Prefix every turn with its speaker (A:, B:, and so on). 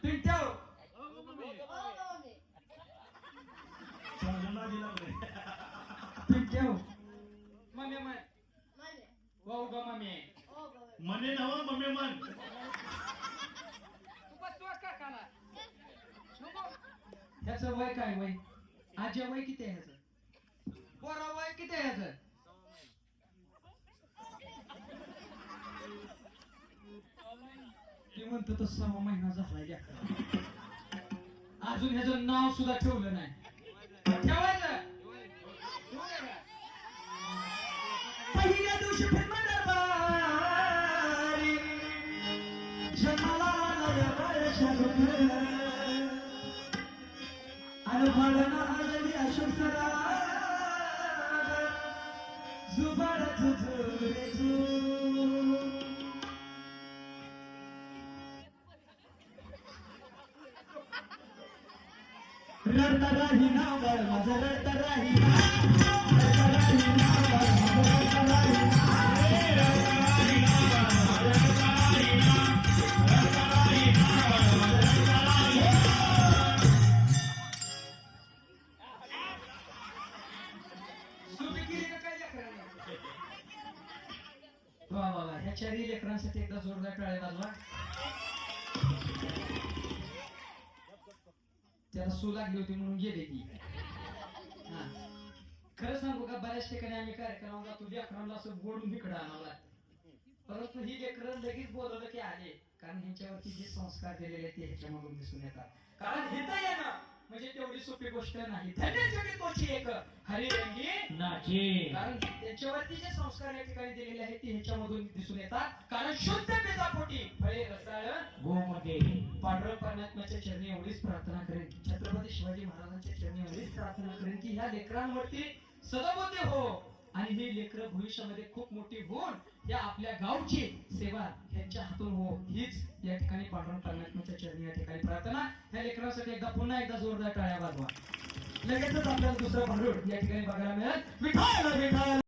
A: Pintya Pintya mummy म्हण वाऊ ग mummy
B: मने नव मम्मी मन
A: तू का काला ह्याचं वय काय वय आजी वय किती आहे ह्याचं पोरा वय किती आहे ह्याचं ते म्हणतो तो 6 महिना झालाय अजून ह्याचं नाव सुद्धा ठेवलं नाही ठेवायचं पहिल्या दिवशी फिल्म दरबारी जन्माला आला अनुभवना आलेली अशोकसरा जुबाड तुझे तू रडता राही नाव माझं रडता राही ह्या चारही लेकरांसाठी एकदा जोरदार टाळ्या वाजवा त्याला सू लागली होती म्हणून गेले ती खरं सांगू का बऱ्याच ठिकाणी आम्ही कार्यक्रमाला जातो लेकरांना असं बोलून इकडं आणावं लागतं परंतु ही लेकरं लगेच बोलवलं की आले कारण ह्यांच्यावरती जे संस्कार दिलेले ते ह्याच्यामधून दिसून येतात कारण हिता येणं म्हणजे तेवढी सोपी गोष्ट नाही एक हरिरंगी
C: नाचे
A: कारण त्यांच्यावरती जे संस्कार या ठिकाणी दिलेले आहेत ते ह्याच्यामधून दिसून येतात कारण शुद्ध बेजापोटी फळे रसाळ
C: गोमध्ये
A: पांडुरंग परमात्म्याच्या चरणी एवढीच प्रार्थना करेन छत्रपती शिवाजी महाराजांच्या चरणी एवढीच प्रार्थना करेन की ह्या लेकरांवरती सदबुद्धी हो आणि ही लेकरं भविष्यामध्ये खूप मोठी होऊन या आपल्या गावची सेवा यांच्या हातून हो हीच या ठिकाणी पांडुरंग परमात्म्याच्या चरणी या ठिकाणी प्रार्थना ह्या लेकरांसाठी पुन्हा एकदा जोरदार टाळ्या वाजवा लगेचच आपल्याला दुसरं भांडूळ या ठिकाणी बघायला मिळेल विठाल विठाल